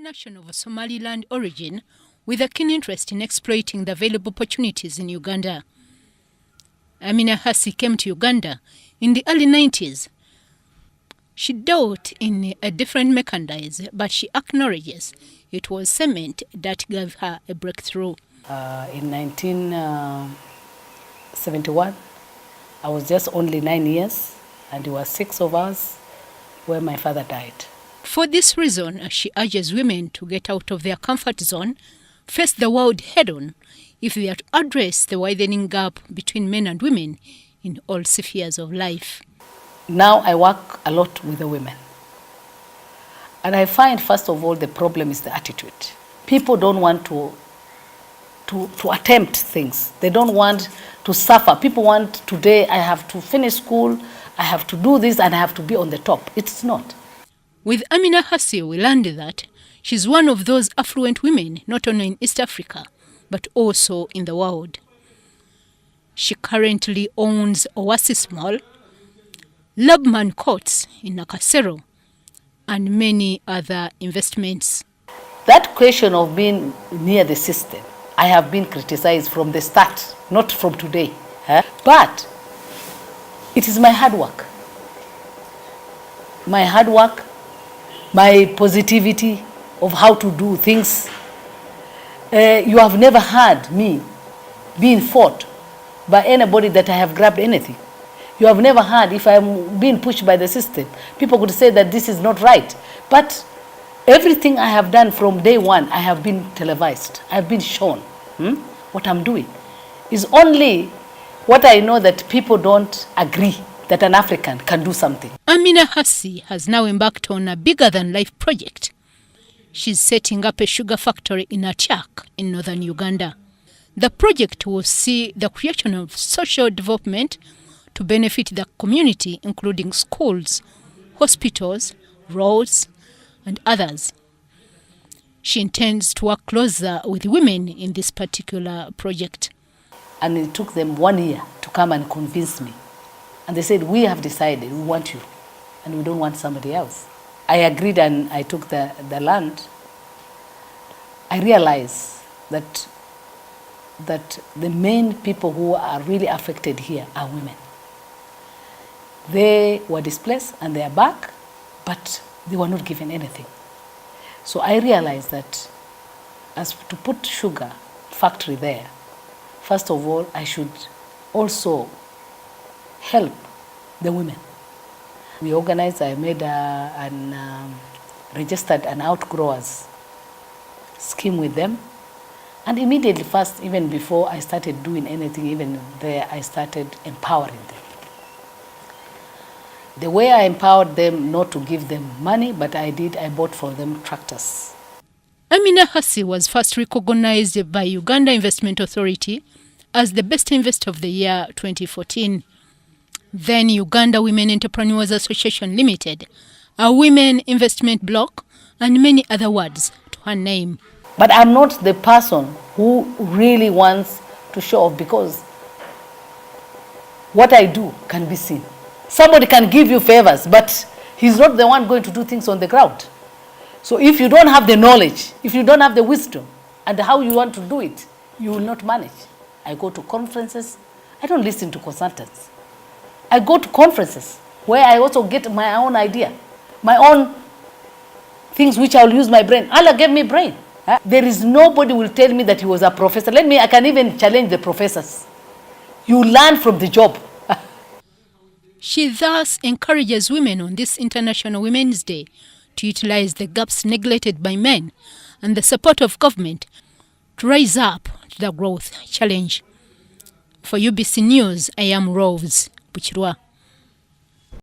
national of Somaliland origin with a keen interest in exploiting the available opportunities in Uganda. Amina Hersi came to Uganda in the early 90s. She dealt in a different merchandise, but she acknowledges it was cement that gave her a breakthrough. In 1971, I was just only 9 years, and there were 6 of us where my father died. For this reason, she urges women to get out of their comfort zone, face the world head-on, if they are to address the widening gap between men and women in all spheres of life. Now I work a lot with the women. And I find, first of all, the problem is the attitude. People don't want to attempt things. They don't want to suffer. People want, today I have to finish school, I have to do this, and I have to be on the top. It's not. With Amina Hersi, we learned that she's one of those affluent women, not only in East Africa, but also in the world. She currently owns Oasis Mall, Lubman Courts in Nakasero, and many other investments. That question of being near the system, I have been criticized from the start, not from today. But it is my hard work. My hard work, my positivity of how to do things. You have never heard me being fought by anybody that I have grabbed anything. You have never heard, if I'm being pushed by the system, people could say that this is not right. But everything I have done from day one, I have been televised. I have been shown what I'm doing. Is only what I know that people don't agree that an African can do something. Amina Hersi has now embarked on a bigger-than-life project. She's setting up a sugar factory in Achak in northern Uganda. The project will see the creation of social development to benefit the community, including schools, hospitals, roads, and others. She intends to work closer with women in this particular project. And it took them 1 year to come and convince me. And they said, we have decided, we want you, and we don't want somebody else. I agreed and I took the land. I realized that the main people who are really affected here are women. They were displaced and they are back, but they were not given anything. So I realized that as to put sugar factory there, first of all, I should also help the women. We organized, I made registered an outgrowers scheme with them. And immediately first, even before I started doing anything, even there, I started empowering them. The way I empowered them, not to give them money, but I bought for them tractors. Amina Hersi was first recognized by Uganda Investment Authority as the Best Investor of the Year 2014. Then Uganda Women Entrepreneurs Association Limited, a women investment block, and many other awards to her name. But I'm not the person who really wants to show off, because what I do can be seen. Somebody can give you favors, but he's not the one going to do things on the ground. So if you don't have the knowledge, if you don't have the wisdom, and how you want to do it, you will not manage. I go to conferences. I don't listen to consultants. I go to conferences where I also get my own idea, my own things which I'll use my brain. Allah gave me brain. There is nobody will tell me that he was a professor. I can even challenge the professors. You learn from the job. She thus encourages women on this International Women's Day to utilize the gaps neglected by men and the support of government to rise up to the growth challenge. For UBC News, I am Rose Buchirwa.